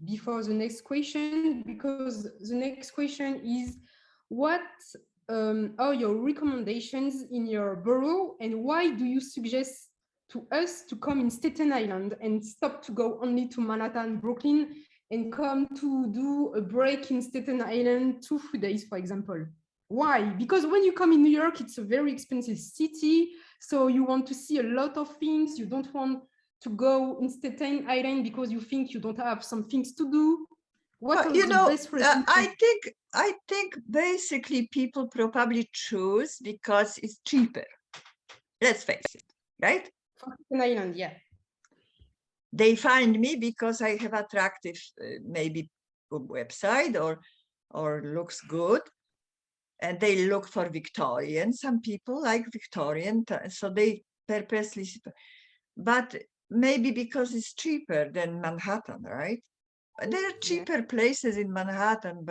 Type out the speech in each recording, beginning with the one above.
before the next question, because the next question is, what are your recommendations in your borough, and why do you suggest to us to come in Staten Island and stop to go only to Manhattan, Brooklyn, and come to do a break in Staten Island 2-3 days, for example? Why? Because when you come in New York, it's a very expensive city, so you want to see a lot of things. You don't want to go in Staten Island because you think you don't have some things to do. What are the best I think basically people probably choose because it's cheaper. Let's face it, right? for Staten Island? Yeah. They find me because I have attractive, maybe good website or looks good. And they look for Victorian. Some people like Victorian, so they purposely, but maybe because it's cheaper than Manhattan, right? There are cheaper places in Manhattan,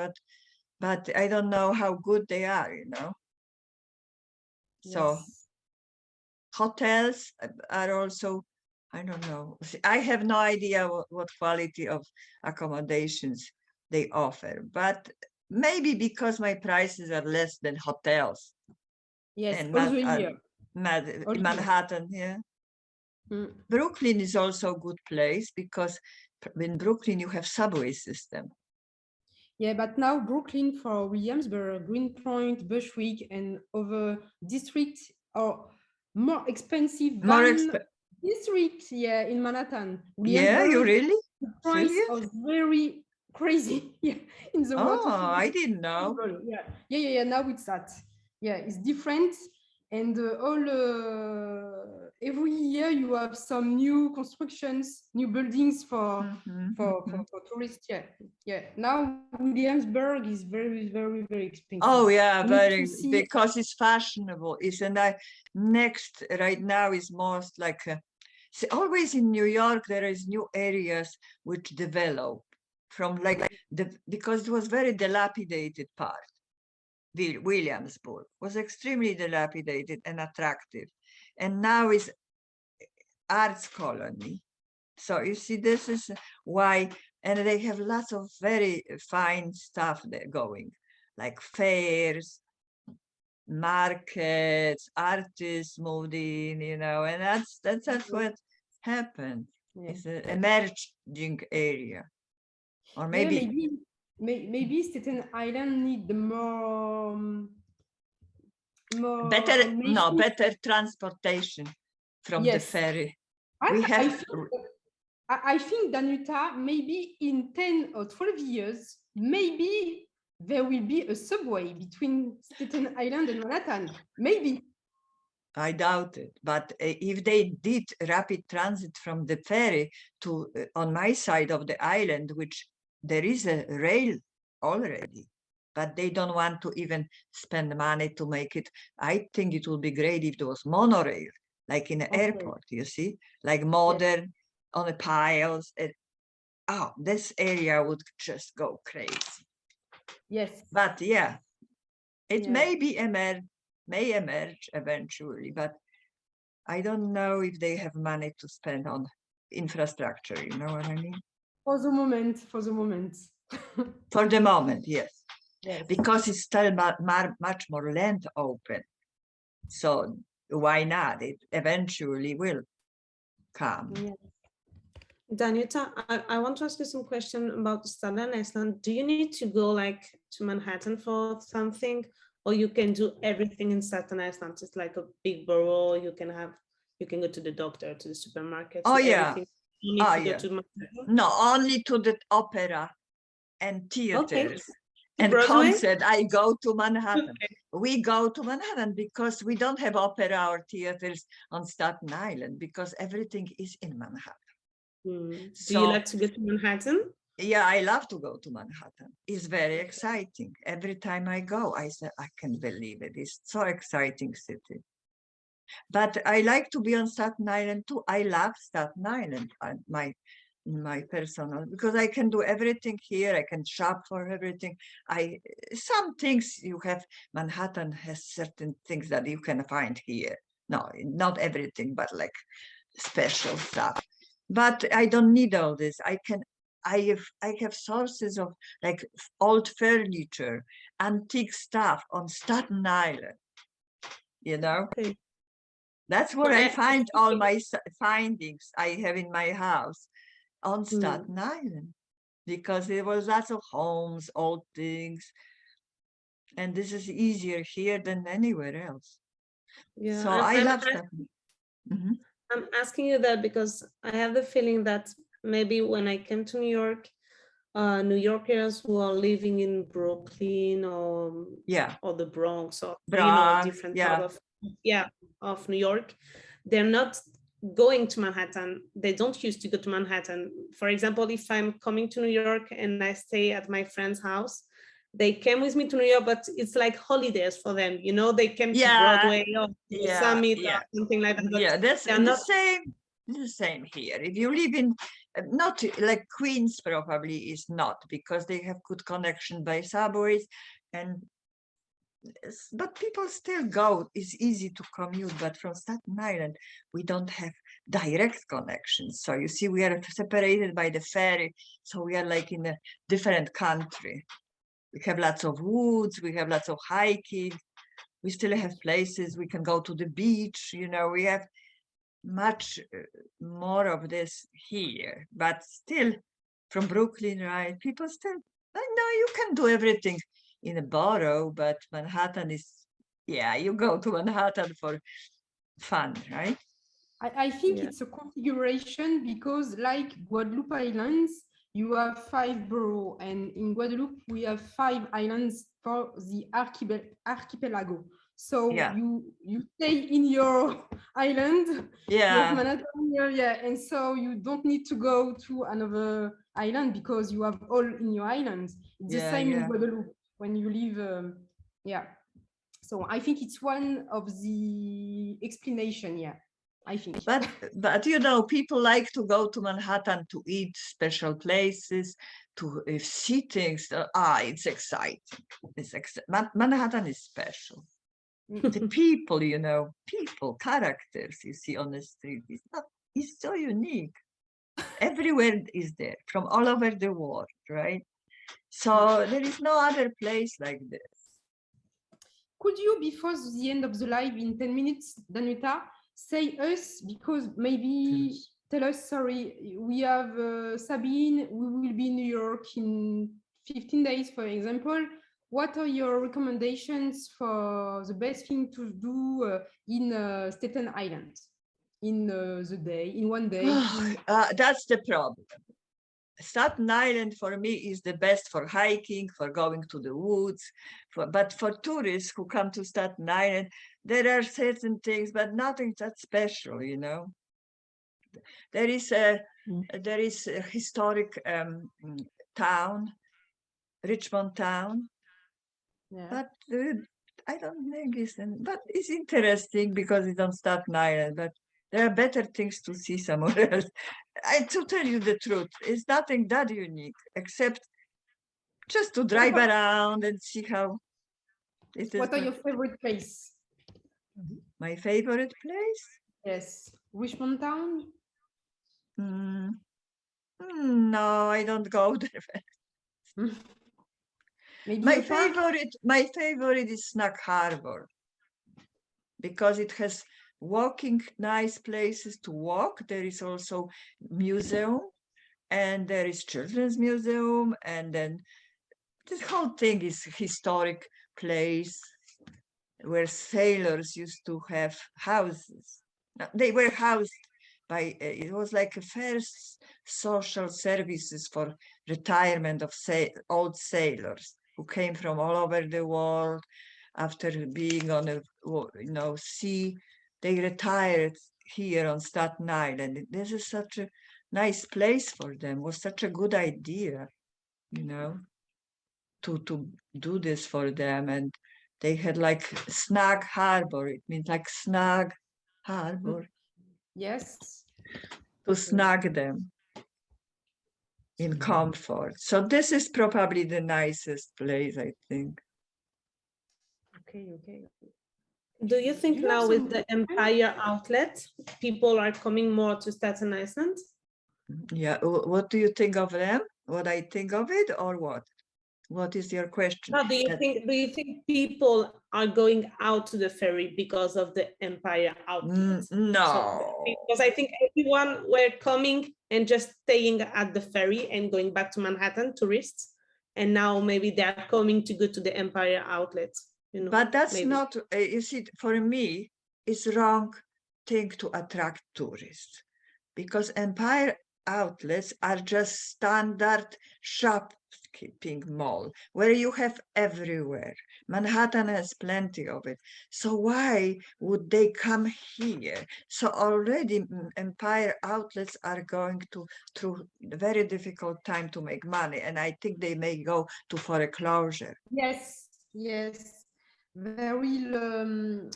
but I don't know how good they are, you know. So hotels are also, I don't know. I have no idea what quality of accommodations they offer, but maybe because my prices are less than hotels. Yes, And all the year. Manhattan, yeah. Brooklyn is also a good place because in Brooklyn you have subway system. Yeah, but now Brooklyn for Williamsburg, Greenpoint, Bushwick, and other districts are more expensive than districts, yeah, in Manhattan. Yeah, you really? The price is very crazy. Yeah, in the water. Oh, I didn't know. Yeah. Now it's that. Yeah, it's different, and every year you have some new constructions, new buildings for tourists. Yeah. Now Williamsburg is very, very, very expensive. Oh yeah, very, because it's fashionable. Next right now is most like always in New York there is new areas which develop from because it was very dilapidated part. Williamsburg was extremely dilapidated and attractive, and now is arts colony. So you see, this is why, and they have lots of very fine stuff there going, like fairs, markets, artists moved in, you know, and that's what happened. It's an emerging area, or maybe maybe Staten Island need better transportation from the ferry. I think Danuta, maybe in 10 or 12 years, maybe there will be a subway between Staten Island and Manhattan. Maybe. I doubt it, but if they did rapid transit from the ferry to on my side of the island, which there is a rail already, but they don't want to even spend money to make it. I think it would be great if there was monorail, like in an airport, you see, like modern on the piles. This area would just go crazy. Yes. But yeah, it may emerge eventually, but I don't know if they have money to spend on infrastructure, you know what I mean? For the moment. For the moment, yes. Because it's still much more land open. So why not? It eventually will come. Yeah. Danuta, I want to ask you some question about Staten Island. Do you need to go like to Manhattan for something, or you can do everything in Staten Island? It's like a big borough. You can go to the doctor, to the supermarket. Oh yeah. You need to go to Manhattan? No, only to the opera and theaters. And Broadway? concert, I go to Manhattan. We go to Manhattan because we don't have opera or theaters on Staten Island because everything is in Manhattan. So, do you like to go to Manhattan? Yeah, I love to go to Manhattan. It's very exciting. Every time I go, I say, I can't believe it. It's so exciting city. But I like to be on Staten Island too. I love Staten Island, my personal, because I can do everything here. I can shop for everything. Some things you have, Manhattan has certain things that you can find here. No, not everything, but like special stuff. But I don't need all this. I can I have sources of like old furniture, antique stuff on Staten Island. You know, Okay. that's where I find all my findings I have in my house on Staten Island, because there was lots of homes, old things, and this is easier here than anywhere else. Yeah, So I love Staten. Mhm. I'm asking you that because I have the feeling that maybe when I came to New York, New Yorkers who are living in Brooklyn or the Bronx or different part of New York, they're not going to Manhattan. They don't used to go to Manhattan. For example, if I'm coming to New York and I stay at my friend's house, they came with me to New York, but it's like holidays for them. You know, they came to Broadway or Summit or something like that. But that's the same. The same here. If you live in, not like Queens, probably is not, because they have good connection by subways, but people still go. It's easy to commute, but from Staten Island we don't have direct connections. So you see, we are separated by the ferry, so we are like in a different country. We have lots of woods, we have lots of hiking, we still have places we can go to the beach. You know, we have much more of this here, but still from Brooklyn, right? People still, I know you can do everything in a borough, but Manhattan is, you go to Manhattan for fun, right? I think it's a configuration, because like Guadeloupe Islands, you have 5 boroughs, and in Guadeloupe we have 5 islands for the archipelago. So you stay in your island, you have Manhattan here, and so you don't need to go to another island because you have all in your island. It's the same in Guadeloupe when you live. So I think it's one of the explanation. I think. But you know, people like to go to Manhattan to eat special places, to see things. It's exciting. Manhattan is special. The people, you know, characters you see on the street, it's so unique. Everywhere is there, from all over the world, right? So there is no other place like this. Could you, before the end of the live in 10 minutes, Danuta, say us, because maybe tell us, sorry, we have Sabine, we will be in New York in 15 days, for example. What are your recommendations for the best thing to do in Staten Island in the day, in one day? That's the problem. Staten Island for me is the best for hiking, for going to the woods, but for tourists who come to Staten Island, there are certain things, but nothing that special, you know. There is a historic town, Richmond town, but I don't think but it's interesting because it's on Staten Island, but there are better things to see somewhere else. To tell you the truth, it's nothing that unique, except just to drive around and see how it is. What are your favorite place? My favorite place? Yes, Richmond town? No, I don't go there. Maybe my favorite is Snug Harbor, because it has walking nice places to walk. There is also museum, and there is children's museum, and then this whole thing is historic place where sailors used to have houses. They were housed by, it was like a first social services for retirement of old sailors who came from all over the world after being on a sea. They retired here on Staten Island. This is such a nice place for them. It was such a good idea, you know, to do this for them. And they had like Snug Harbor. It means like snug harbor. Yes. To snug them in comfort. So this is probably the nicest place, I think. Okay. Do you think now with the Empire outlet, people are coming more to Staten Island? Yeah. What do you think of them? What I think of it, or what? What is your question? Now, do you think people are going out to the ferry because of the Empire outlet? No. So, because I think everyone were coming and just staying at the ferry and going back to Manhattan, tourists, and now maybe they are coming to go to the Empire outlet. You know, But that's maybe. not, you see, for me, it's wrong thing to attract tourists, because Empire outlets are just standard shopkeeping mall where you have everywhere. Manhattan has plenty of it. So why would they come here? So already Empire outlets are going through a very difficult time to make money, and I think they may go to foreclosure. Yes, yes. They will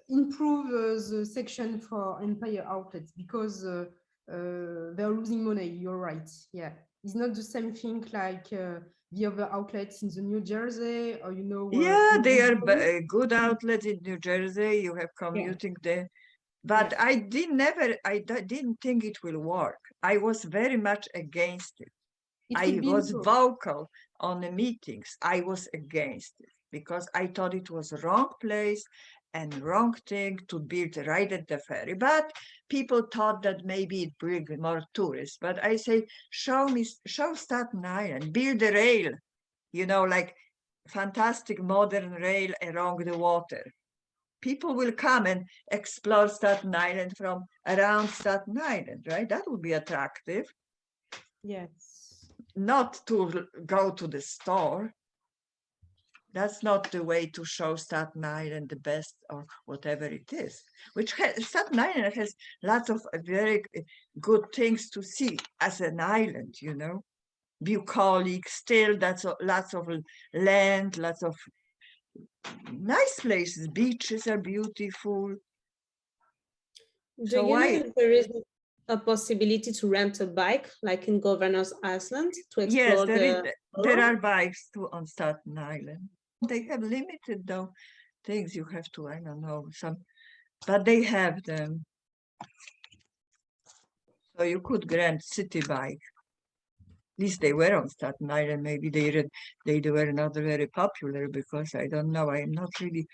improve the section for Empire outlets because they're losing money. You're right. Yeah, it's not the same thing like the other outlets in the New Jersey, or you know. Yeah, in they are Brooklyn. good outlets in New Jersey. You have commuting there. But Yeah. I didn't think it will work. I was very much against it. It I will be was improved. vocal on the meetings. I was against it because I thought it was wrong place and wrong thing to build right at the ferry. But people thought that maybe it bring more tourists. But I say, show Staten Island, build a rail, you know, like fantastic modern rail along the water. People will come and explore Staten Island from around Staten Island, right? That would be attractive. Yes. Not to go to the store. That's not the way to show Staten Island the best or whatever it is. Which Staten Island has lots of very good things to see as an island, you know. Bucolic, still that's lots of land, lots of nice places. Beaches are beautiful. Do So you know why? if there is a possibility to rent a bike, like in Governor's Island, to Yes, explore there are bikes too on Staten Island. They have limited though things you have to, I don't know, but they have them. So you could rent city bike. At least they were on Staten Island. Maybe they were not very popular because I don't know. I'm not really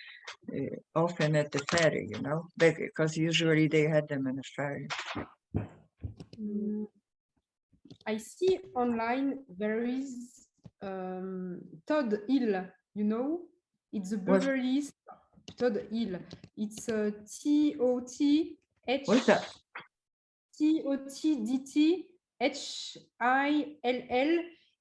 often at the ferry, you know, because usually they had them in the ferry. I see online there is Todd Hill, you know, it's the What? Beverly Hills Todd Hill. It's What's that? TOTDTHILL.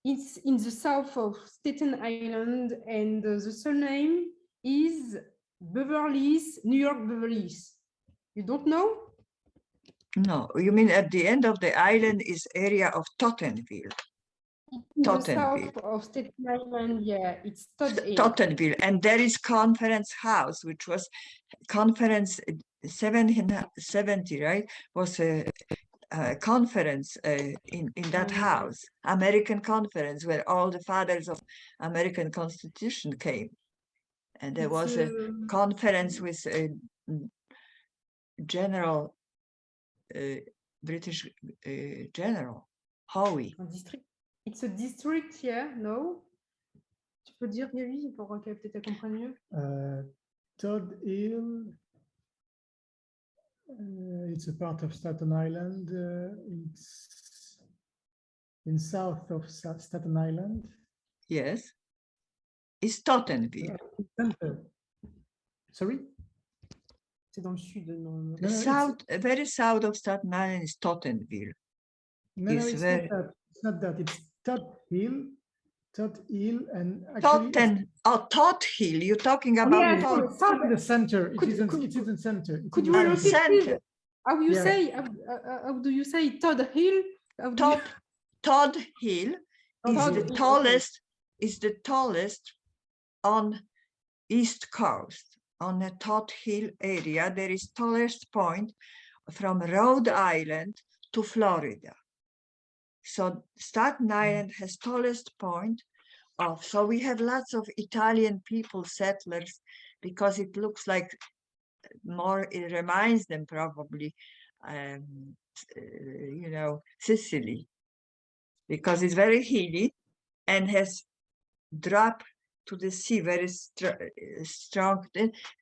It's in the south of Staten Island, and the surname is Beverly Hills, New York Beverly Hills. You don't know? No, you mean at the end of the island is area of Tottenville. In the south of Staten Island, yeah, it's Todd Hill. Tottenville, and there is Conference House, which was Conference 1770, right? Was a conference in that house, American Conference, where all the fathers of American Constitution came, and there was a conference with a general, British general, Howe. It's a district, yeah, no? Tu peux dire, Gaby, pour qu'elle peut-être comprenne mieux? Todd Hill, it's a part of Staten Island. It's in south of Staten Island. Yes. It's Tottenville. Sorry? C'est dans le sud, non? South, very south of Staten Island is Tottenville. No, it's not that. It's not that. It's Todd Hill, and actually Todd Hill. You're talking about Todd. It's in the center. It isn't center. Could you repeat? How you say? How do you say Todd Hill? Todd Hill is the tallest. Is the tallest on East Coast. On the Todd Hill area, there is tallest point from Rhode Island to Florida. So Staten Island has tallest point of, so we have lots of Italian people, settlers, because it looks like more, it reminds them probably you know, Sicily, because it's very hilly and has drop to the sea very strong,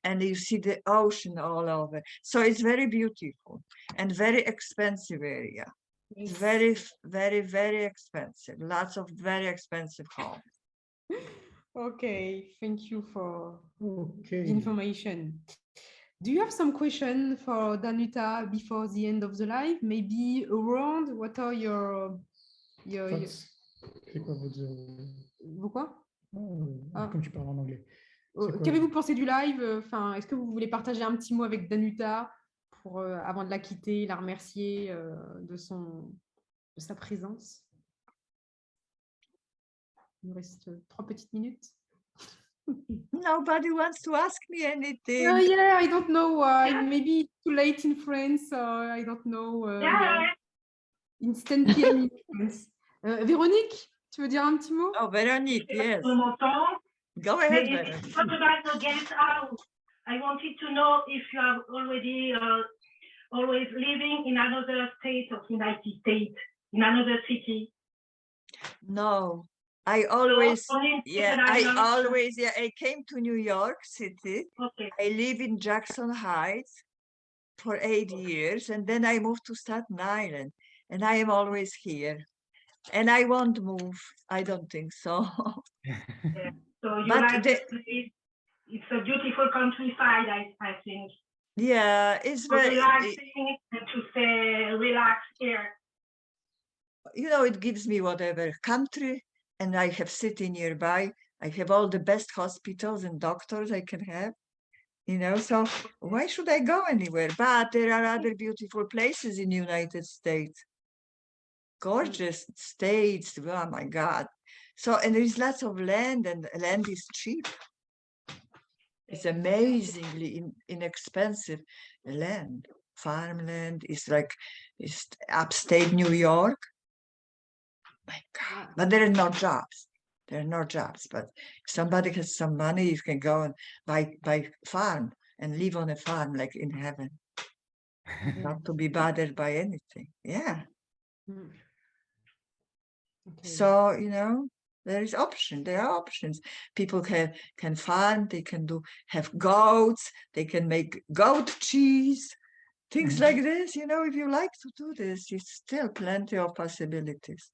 and you see the ocean all over. So it's very beautiful and very expensive area. It's very, very, very expensive. Lots of very expensive homes. Okay, thank you for the Okay. information. Do you have some question for Danuta before the end of the live? Maybe around what are your Thoughts? C'est quoi Vous quoi? Ah. Comme tu parles en anglais. C'est quoi? Qu'avez-vous pensé du live? Enfin, est-ce que vous voulez partager un petit mot avec Danuta pour, avant de la quitter, la remercier de sa présence? Il nous reste 3 petites minutes. Nobody wants to ask me anything. Yeah, I don't know why. Maybe it's too late in France. I don't know. Instant PM in France. Véronique, tu veux dire un petit mot? Oh, Véronique, yes. Go ahead, Véronique. What about the guesthouse? I wanted to know if you have already always living in another state of United States, in another city. No, I always, I came to New York City. Okay. I live in Jackson Heights for 8 years, and then I moved to Staten Island, and I am always here. And I won't move. I don't think so. Yeah. So you But like it's a beautiful countryside, I think. Yeah, it's For very relaxing and to stay relaxed here. You know, it gives me whatever country, and I have city nearby. I have all the best hospitals and doctors I can have, you know, so why should I go anywhere? But there are other beautiful places in the United States. Gorgeous states, oh my God. So, and there is lots of land, and land is cheap. It's amazingly inexpensive land. Farmland is like, it's upstate New York. My God, but there are no jobs. There are no jobs, but if somebody has some money, you can go and buy farm and live on a farm like in heaven. Not to be bothered by anything. Yeah. Okay. So, you know, there is option. There are options. People can farm, they can have goats, they can make goat cheese, things like this. You know, if you like to do this, it's still plenty of possibilities.